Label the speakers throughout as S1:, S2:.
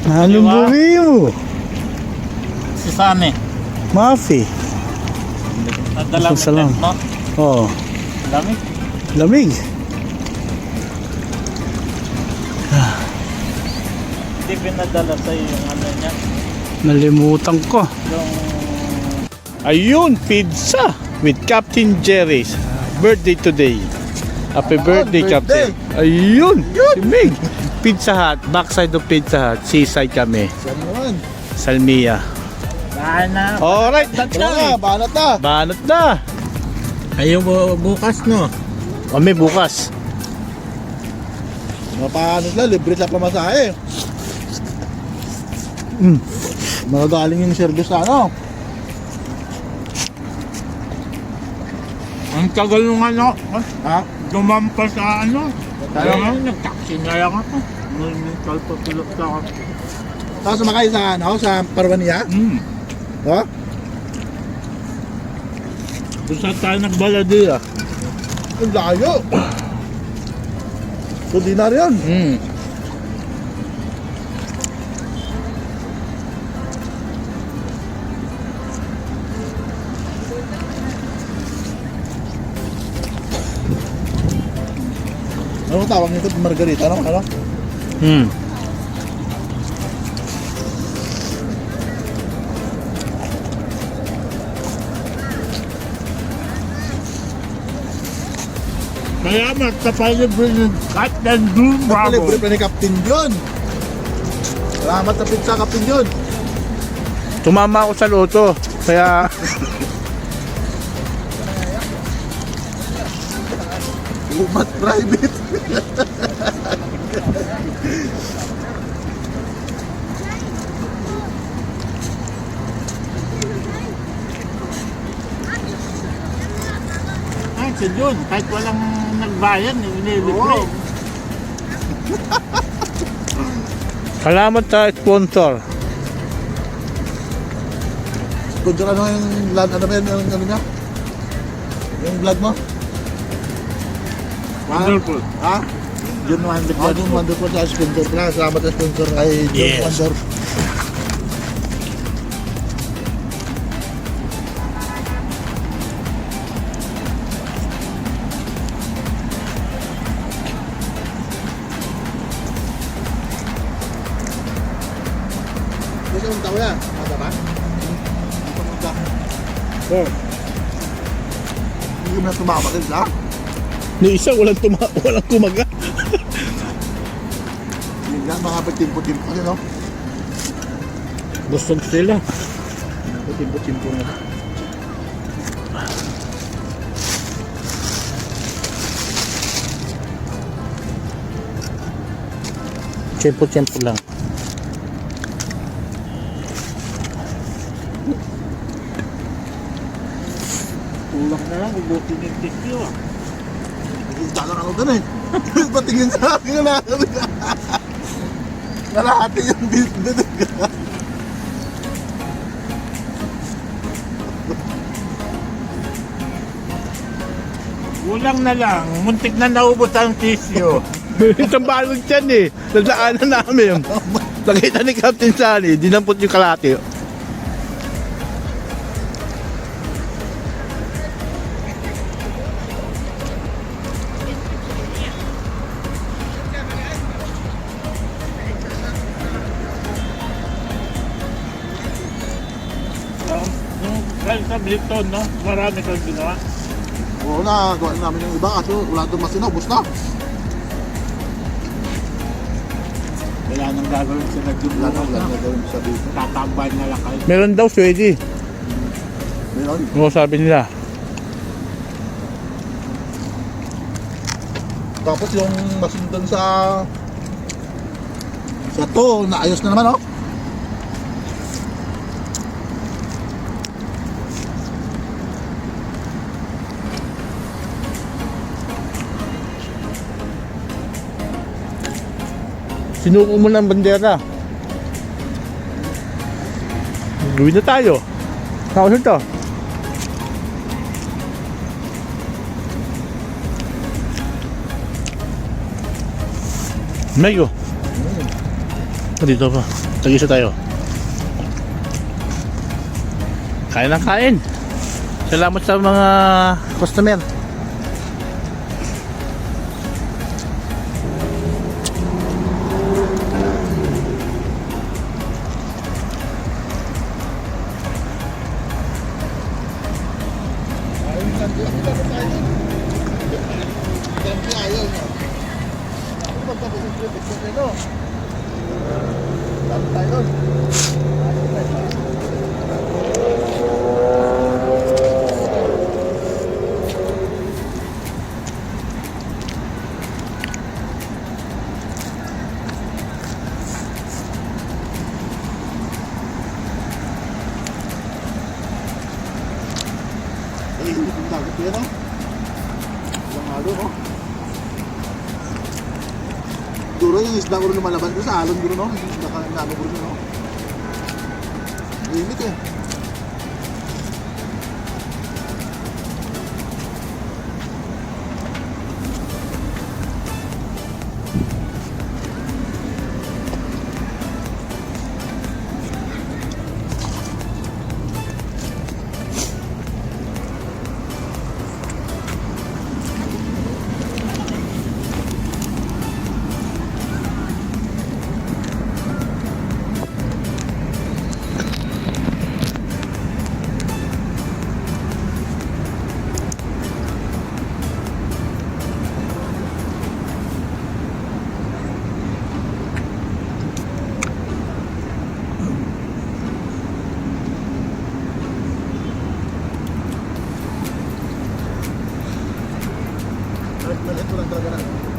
S1: Anong
S2: Diba?
S1: buri mo?
S2: Si Sane.
S1: Mafi.
S2: Nadala mo
S1: Salam.
S2: tent mo.
S1: Oo.
S2: Dami.
S1: Lamig.
S2: Hindi pinadala sa'yo yung ano niya.
S1: Nalimutan ko.
S2: Yung...
S1: Ayun, pizza with Captain Jerry's birthday today. Happy birthday,
S3: birthday.
S1: Captain. Ayun, si Mig. Pizza Hut, backside of Pizza Hut, seaside kami.
S3: Saan naman?
S1: Salmia.
S2: Sana.
S1: Alright,
S3: Tara na, banat na.
S1: banat na.
S2: Ayaw bukas, no?
S1: Kami bukas.
S3: Mapaano sila, libre sa pamasahe.
S1: Mm.
S3: Magagaling yung service na ano.
S2: Ang tagal nung ano,
S3: Ha?
S2: dumampas sa ano. Kaya nga, nag-taxi na lang ako. Mental pa tulog sa ako.
S3: Tapos sumakay sa ano, sa Parwania. Ha?
S2: Kung saan tayo nagbaladi ah.
S3: Ang layo. So dinar yun. Ano tawag nito? Margarita, ano? Ano?
S1: Hmm.
S2: Kaya magkapalibre ng Captain Doom, bravo.
S3: Libre pa ni Captain John. Salamat sa pizza, Captain John.
S1: Tumama ako sa loto. Kaya
S3: Umat private.
S2: Ay, si Jun, kahit walang nagbayan, nililibre.
S3: Oo.
S1: salamat sa sponsor.
S3: Kung ano yung vlog, ano ba yun, yung ano niya? Yung vlog mo?
S2: Wonderful.
S3: Ha?
S2: Jun 100.
S3: Ako yung wonderful sa sponsor na. Salamat sa sponsor kay John
S1: Yes.
S3: Wonder. Gusto mong tao yan? Mata ba? Pumunta.
S1: Oh.
S3: Hindi mo na tumama din ha?
S1: Ni isa walang kumaga.
S3: Yun nga, mga patimpo-timpo kasi no?
S1: Busog sila.
S3: Patimpo-timpo na.
S1: Tiyempo-tiyempo lang.
S2: Kulang na lang, ubutin yung tissue ah.
S3: Nagkita lang ako doon eh. Patingin sa akin na nalahati yung business.
S2: Kulang na lang, muntik na naubos ang tissue.
S1: Isang balog dyan eh. Nagdaanan namin. Nakita ni Captain Sunny, dinampot yung kalati.
S2: Yung kahit sa Blikton, no? Marami kang ginawa.
S3: Oo na, gawin namin yung iba kasi wala doon masina, ubos na.
S2: Wala nang gagawin sa
S3: Wala
S2: nag-jumbo.
S3: na, wala na gawin sa dito.
S2: Tatambay na lang kayo.
S1: Meron daw swede.
S3: Meron.
S1: Oo, sabi nila.
S3: Tapos yung masundan sa to, naayos na naman, oh.
S1: Sinuko mo ng bandera. Gawin na tayo. Tapos ito. Mego. Dito pa. Tag-isa tayo. Kain ng kain. Salamat sa mga customer.
S3: Duro yung isda ko rin lumalaban ko sa alon duro, no? Yung isda ka nalo ko rin, no? Limit eh. Maliit mo lang talaga na.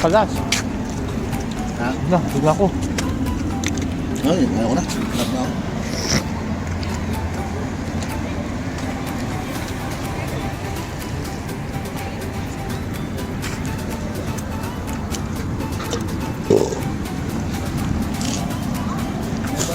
S1: Kalas.
S3: Ha?
S1: Na, bigla ko.
S3: Ay, ayaw ko na. Sarap na ako.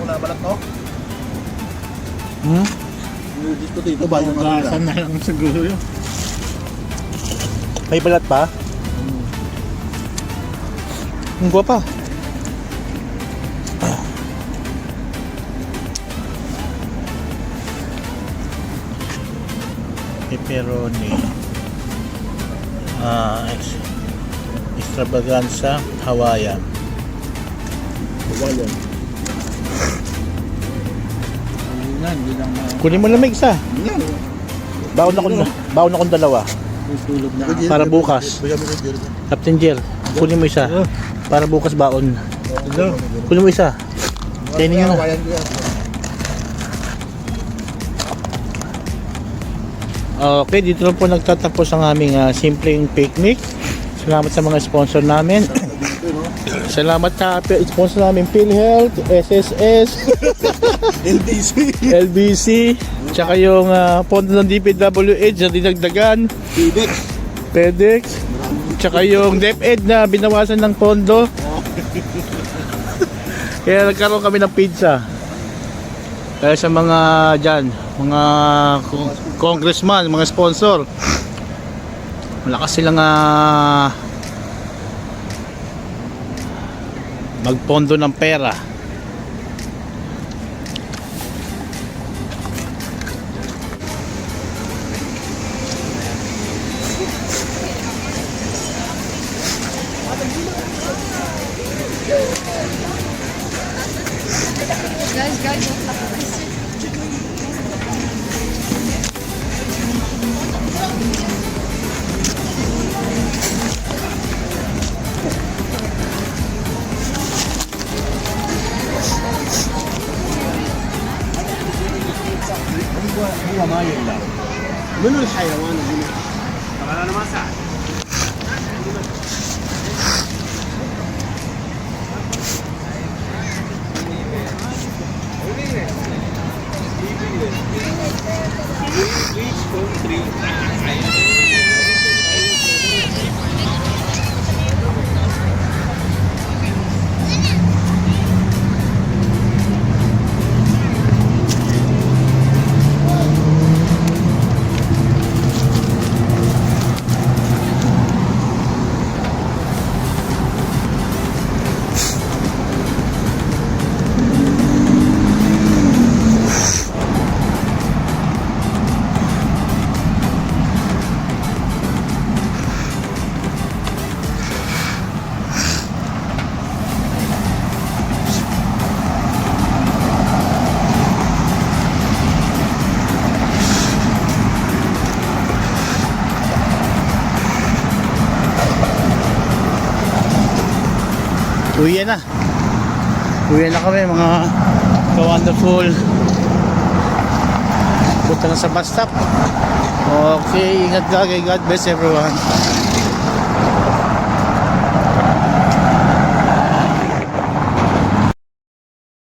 S3: Wala balat to?
S1: Hmm?
S3: Dito dito ba yung ano
S2: Gasan na lang siguro yun.
S1: May balat pa? Ang guwapa. Pepperoni. Extravaganza Hawaiian.
S3: Hawaiian.
S2: Hindi lang
S1: Kunin mo lang may isa.
S3: Yan.
S1: Baon akong dalawa.
S2: matulog na.
S1: Para bukas.
S3: Bigyan mo kay Jerry.
S1: Captain Jel, kunin mo isa. Para bukas baon.
S2: Hello.
S1: Kunin mo isa. Kainin nyo na.
S3: Hawaiian ko yan.
S1: Okay, dito na po nagtatapos ang aming simpleng picnic. Salamat sa mga sponsor namin.
S3: Dito, no?
S1: Salamat sa sponsor namin PhilHealth, SSS,
S3: LDC.
S1: LBC, tsaka yung pondo ng DPWH na dinagdagan,
S3: Pidex.
S1: PEDEX, tsaka yung DepEd na binawasan ng pondo. Kaya nagkaroon kami ng pizza. Kaya sa mga dyan, mga congressman, mga sponsor, malakas silang magpondo ng pera. Uwi na. Uwi na kami mga ka-wonderful. Punta na sa bus stop. Okay, ingat lagi. God bless everyone.